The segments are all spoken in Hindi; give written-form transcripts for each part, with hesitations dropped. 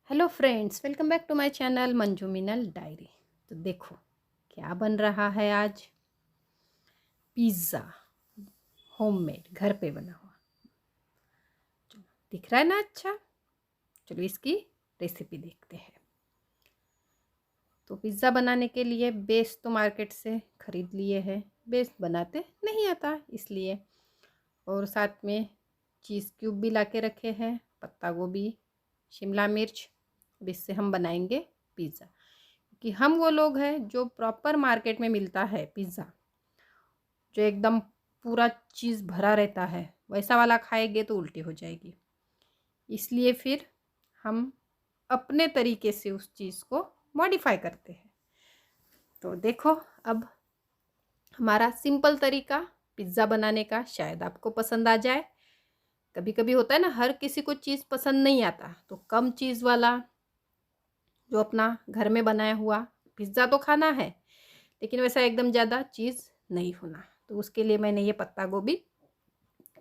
Hello friends, welcome back to my channel Manju Minal diary. तो देखो क्या बन रहा है आज। पिज़्ज़ा, होममेड, घर पे बना हुआ। चलो, दिख रहा है ना अच्छा। चलो इसकी रेसिपी देखते हैं। तो पिज़्ज़ा बनाने के लिए बेस तो मार्केट से ख़रीद लिए हैं। बेस बनाते नहीं आता इसलिए। और साथ में चीज़ क्यूब भी ला के रखे हैं, पत्ता गोभी, शिमला मिर्च। अब इससे हम बनाएंगे पिज़्ज़ा। कि हम वो लोग हैं जो प्रॉपर मार्केट में मिलता है पिज़्ज़ा, जो एकदम पूरा चीज़ भरा रहता है, वैसा वाला खाएंगे तो उल्टी हो जाएगी। इसलिए फिर हम अपने तरीके से उस चीज़ को मॉडिफाई करते हैं। तो देखो, अब हमारा सिंपल तरीका पिज़्ज़ा बनाने का शायद आपको पसंद आ जाए। कभी कभी होता है ना, हर किसी को चीज़ पसंद नहीं आता, तो कम चीज़ वाला जो अपना घर में बनाया हुआ पिज़्ज़ा तो खाना है, लेकिन वैसा एकदम ज़्यादा चीज़ नहीं होना। तो उसके लिए मैंने ये पत्ता गोभी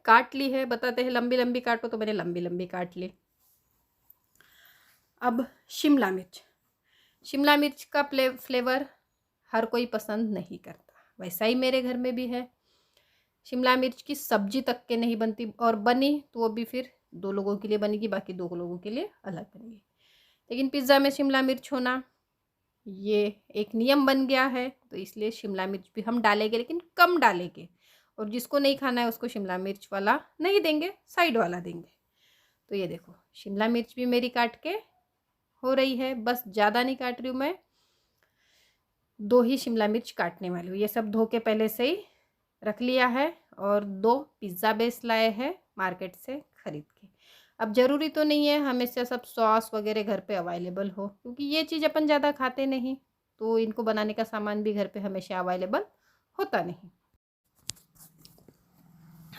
काट ली है। बताते हैं लंबी लंबी काटो, तो मैंने लंबी लंबी काट ली। अब शिमला मिर्च, शिमला मिर्च का फ्लेवर हर कोई पसंद नहीं करता, वैसा ही मेरे घर में भी है। शिमला मिर्च की सब्जी तक के नहीं बनती, और बनी तो वो भी फिर 2 लोगों के लिए बनेगी, बाकी 2 लोगों के लिए अलग बनेगी। लेकिन पिज़्ज़ा में शिमला मिर्च होना ये एक नियम बन गया है, तो इसलिए शिमला मिर्च भी हम डालेंगे, लेकिन कम डालेंगे। और जिसको नहीं खाना है उसको शिमला मिर्च वाला नहीं देंगे, साइड वाला देंगे। तो ये देखो, शिमला मिर्च भी मेरी काट के हो रही है। बस ज़्यादा नहीं काट रही हूँ मैं, 2 ही शिमला मिर्च काटने वाली हूँ। ये सब धो के पहले से ही रख लिया है। और 2 पिज़्ज़ा बेस लाए हैं मार्केट से ख़रीद के। अब ज़रूरी तो नहीं है हमेशा सब सॉस वगैरह घर पे अवेलेबल हो, क्योंकि ये चीज़ अपन ज़्यादा खाते नहीं, तो इनको बनाने का सामान भी घर पे हमेशा अवेलेबल होता नहीं।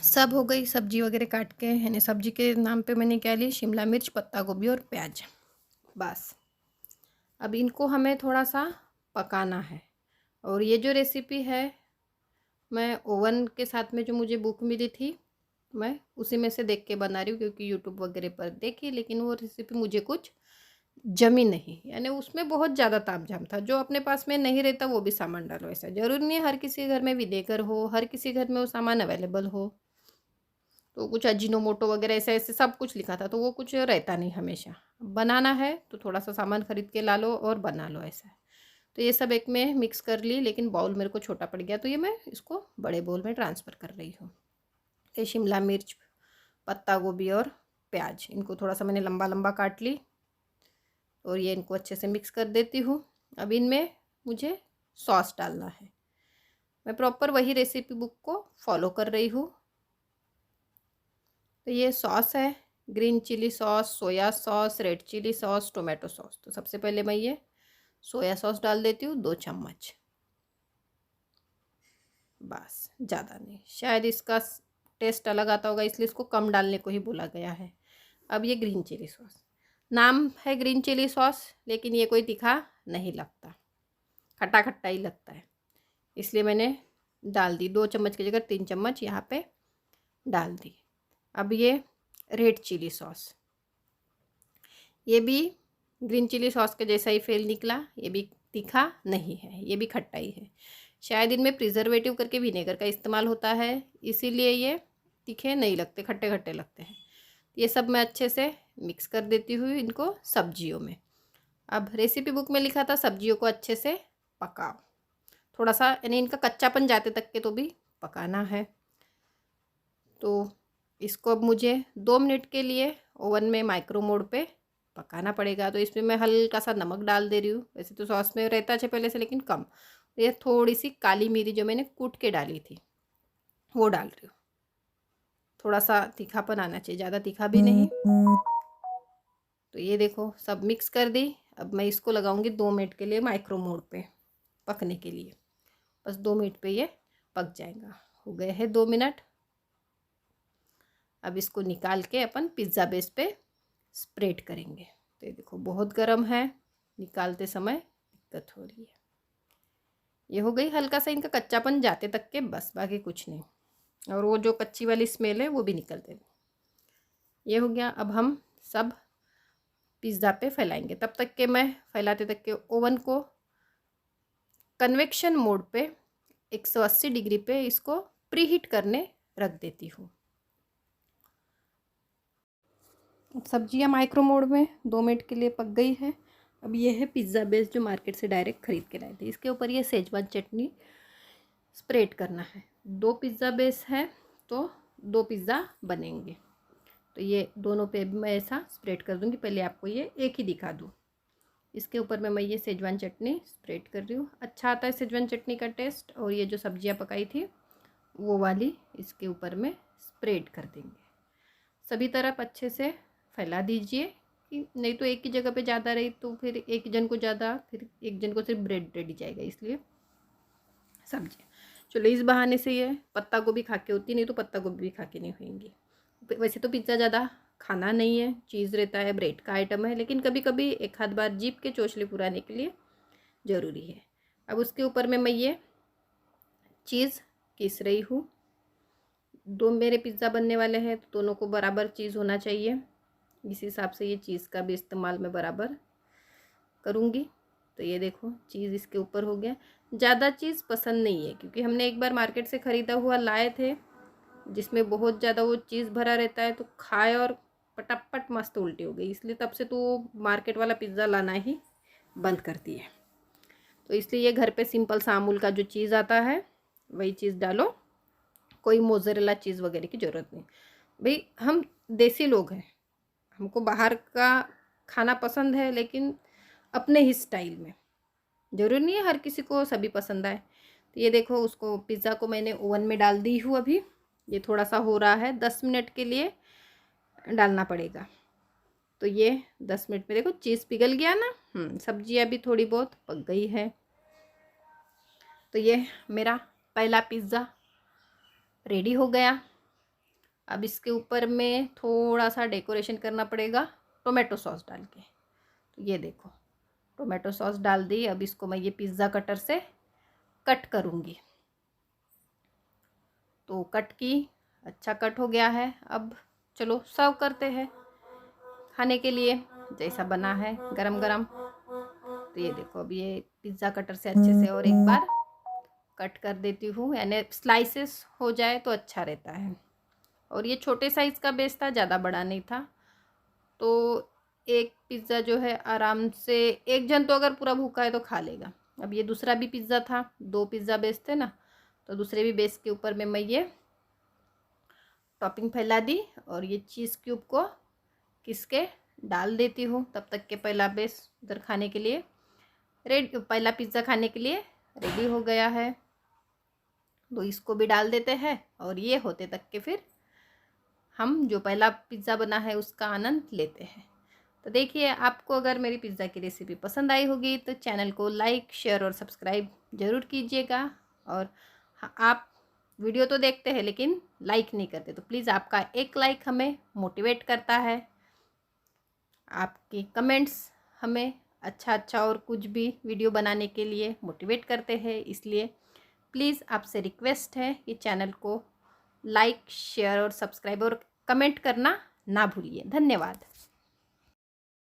सब हो गई सब्जी वगैरह काट के, यानी सब्जी के नाम पे मैंने क्या ली, शिमला मिर्च, पत्ता गोभी और प्याज। बस अब इनको हमें थोड़ा सा पकाना है। और ये जो रेसिपी है, मैं ओवन के साथ में जो मुझे बुक मिली थी, मैं उसी में से देख के बना रही हूँ, क्योंकि यूट्यूब वगैरह पर देखी, लेकिन वो रेसिपी मुझे कुछ जमी नहीं। यानी उसमें बहुत ज़्यादा तामझाम था। जो अपने पास में नहीं रहता वो भी सामान डालो, ऐसा ज़रूरी नहीं है हर किसी घर में विनेगर हो, हर किसी घर में वो सामान अवेलेबल हो। तो कुछ अजीनोमोटो वगैरह ऐसे ऐसे सब कुछ लिखा था, तो वो कुछ रहता नहीं हमेशा। बनाना है तो थोड़ा सा सामान खरीद के ला लो और बना लो, ऐसा है। तो ये सब एक में मिक्स कर ली, लेकिन बाउल मेरे को छोटा पड़ गया, तो ये मैं इसको बड़े बाउल में ट्रांसफ़र कर रही हूँ। ये शिमला मिर्च, पत्ता गोभी और प्याज, इनको थोड़ा सा मैंने लंबा लंबा काट ली, और ये इनको अच्छे से मिक्स कर देती हूँ। अब इनमें मुझे सॉस डालना है। मैं प्रॉपर वही रेसिपी बुक को फॉलो कर रही हूँ। तो ये सॉस है, green chilli sauce, soya sauce, red chilli sauce, tomato sauce. तो सबसे पहले मैं ये सोया सॉस डाल देती हूँ, 2 चम्मच। बस ज़्यादा नहीं, शायद इसका टेस्ट अलग आता होगा, इसलिए इसको कम डालने को ही बोला गया है। अब ये ग्रीन चिली सॉस, नाम है ग्रीन चिली सॉस, लेकिन ये कोई तीखा नहीं लगता, खट्टा खट्टा ही लगता है, इसलिए मैंने डाल दी। 2 चम्मच की जगह 3 चम्मच यहाँ पे डाल दी। अब ये रेड चिली सॉस, ये भी ग्रीन चिली सॉस के जैसा ही फेल निकला। ये भी तीखा नहीं है, ये भी खट्टा ही है। शायद इनमें प्रिजर्वेटिव करके विनेगर का इस्तेमाल होता है, इसीलिए ये तीखे नहीं लगते, खट्टे खट्टे लगते हैं। ये सब मैं अच्छे से मिक्स कर देती हूँ इनको सब्जियों में। अब रेसिपी बुक में लिखा था सब्जियों को अच्छे से पकाओ, थोड़ा सा, यानी इनका कच्चापन जाते तक के तो भी पकाना है। तो इसको अब मुझे 2 मिनट के लिए ओवन में माइक्रो मोड पे पकाना पड़ेगा। तो इसमें मैं हल्का सा नमक डाल दे रही हूँ, वैसे तो सॉस में रहता है पहले से, लेकिन कम। ये थोड़ी सी काली मिर्ची जो मैंने कूट के डाली थी वो डाल रही हूँ। थोड़ा सा तीखापन आना चाहिए, ज़्यादा तीखा भी नहीं। तो ये देखो सब मिक्स कर दी। अब मैं इसको लगाऊंगी 2 मिनट के लिए माइक्रो मोड पे पकने के लिए। बस 2 मिनट पे ये पक जाएगा। हो गए हैं 2 मिनट। अब इसको निकाल के अपन पिज़्ज़ा बेस पे स्प्रेड करेंगे। तो ये देखो बहुत गर्म है, निकालते समय दिक्कत हो रही है। ये हो गई, हल्का सा इनका कच्चापन जाते तक के, बस, बाकी कुछ नहीं। और वो जो कच्ची वाली स्मेल है वो भी निकल देगी। ये हो गया। अब हम सब पिज़्ज़ा पे फैलाएंगे। तब तक के मैं फैलाते तक के ओवन को कन्वेक्शन मोड पे 180 डिग्री पे इसको प्रीहीट करने रख देती हूँ। सब्जियाँ माइक्रो मोड में 2 मिनट के लिए पक गई है। अब ये है पिज़्ज़ा बेस जो मार्केट से डायरेक्ट ख़रीद के लाए थे। इसके ऊपर ये सेजवान चटनी स्प्रेड करना है। 2 पिज़्ज़ा बेस है तो 2 पिज़्ज़ा बनेंगे। तो ये दोनों पे भी मैं ऐसा स्प्रेड कर दूँगी। पहले आपको ये एक ही दिखा दूँ। इसके ऊपर में मैं ये सेजवान चटनी स्प्रेड कर रही हूँ। अच्छा आता है सेजवान चटनी का टेस्ट। और ये जो सब्जियाँ पकाई थी वो वाली इसके ऊपर में स्प्रेड कर देंगे। सभी तरफ अच्छे से फैला दीजिए कि नहीं तो एक ही जगह पे ज़्यादा रही तो फिर एक जन को ज़्यादा, फिर एक जन को सिर्फ ब्रेड रेडी जाएगा। इसलिए सब्जी चलो इस बहाने से ये पत्ता गोभी खा के होती, नहीं तो पत्ता गोभी भी खा के नहीं होंगी। वैसे तो पिज़्ज़ा ज़्यादा खाना नहीं है, चीज़ रहता है, ब्रेड का आइटम है, लेकिन कभी कभी एक आध बार जीभ के चोचले पुराने के लिए ज़रूरी है। अब उसके ऊपर में मैं ये चीज़ घिस रही हूँ। 2 मेरे पिज़्ज़ा बनने वाले हैं तो दोनों को बराबर चीज़ होना चाहिए। इस हिसाब से ये चीज़ का भी इस्तेमाल मैं बराबर करूँगी। तो ये देखो चीज़ इसके ऊपर हो गया। ज़्यादा चीज़ पसंद नहीं है क्योंकि हमने एक बार मार्केट से ख़रीदा हुआ लाए थे जिसमें बहुत ज़्यादा वो चीज़ भरा रहता है, तो खाए और पटापट मस्त उल्टी हो गई। इसलिए तब से तो मार्केट वाला पिज़्ज़ा लाना ही बंद कर दिया। तो इसलिए ये घर पे सिंपल सा अमूल का जो चीज़ आता है वही चीज़ डालो। कोई मोज़रेला चीज़ वगैरह की ज़रूरत नहीं। भाई हम देसी लोग हैं, हमको बाहर का खाना पसंद है लेकिन अपने ही स्टाइल में। ज़रूरी नहीं है हर किसी को सभी पसंद आए। तो ये देखो उसको पिज़्ज़ा को मैंने ओवन में डाल दी हूँ। अभी ये थोड़ा सा हो रहा है, 10 मिनट के लिए डालना पड़ेगा। तो ये 10 मिनट में देखो चीज़ पिघल गया ना। सब्जियाँ भी थोड़ी बहुत पक गई है। तो ये मेरा पहला पिज़्ज़ा रेडी हो गया। अब इसके ऊपर में थोड़ा सा डेकोरेशन करना पड़ेगा टोमेटो सॉस डाल के। तो ये देखो टोमेटो सॉस डाल दी। अब इसको मैं ये पिज़्ज़ा कटर से कट करूँगी। तो कट की, अच्छा कट हो गया है। अब चलो सर्व करते हैं खाने के लिए। जैसा बना है गरम गरम। तो ये देखो अब ये पिज़्ज़ा कटर से अच्छे से और एक बार कट कर देती हूँ, यानी स्लाइसेस हो जाए तो अच्छा रहता है। और ये छोटे साइज़ का बेस था, ज़्यादा बड़ा नहीं था। तो एक पिज़्ज़ा जो है आराम से एक जन तो अगर पूरा भूखा है तो खा लेगा। अब ये दूसरा भी पिज़्ज़ा था, 2 पिज़्ज़ा बेस थे ना, तो दूसरे भी बेस के ऊपर में मैं ये टॉपिंग फैला दी और ये चीज़ क्यूब को किसके डाल देती हूँ। तब तक के पहला बेस उधर खाने के लिए पहला पिज़्ज़ा खाने के लिए रेडी हो गया है। तो इसको भी डाल देते हैं और ये होते तक के फिर हम जो पहला पिज़्ज़ा बना है उसका आनंद लेते हैं। तो देखिए आपको अगर मेरी पिज़्ज़ा की रेसिपी पसंद आई होगी तो चैनल को लाइक, शेयर और सब्सक्राइब ज़रूर कीजिएगा। और आप वीडियो तो देखते हैं लेकिन लाइक नहीं करते, तो प्लीज़ आपका एक लाइक हमें मोटिवेट करता है। आपके कमेंट्स हमें अच्छा और कुछ भी वीडियो बनाने के लिए मोटिवेट करते हैं। इसलिए प्लीज़ आपसे रिक्वेस्ट है कि चैनल को लाइक, शेयर और सब्सक्राइब और कमेंट करना ना भूलिए। धन्यवाद।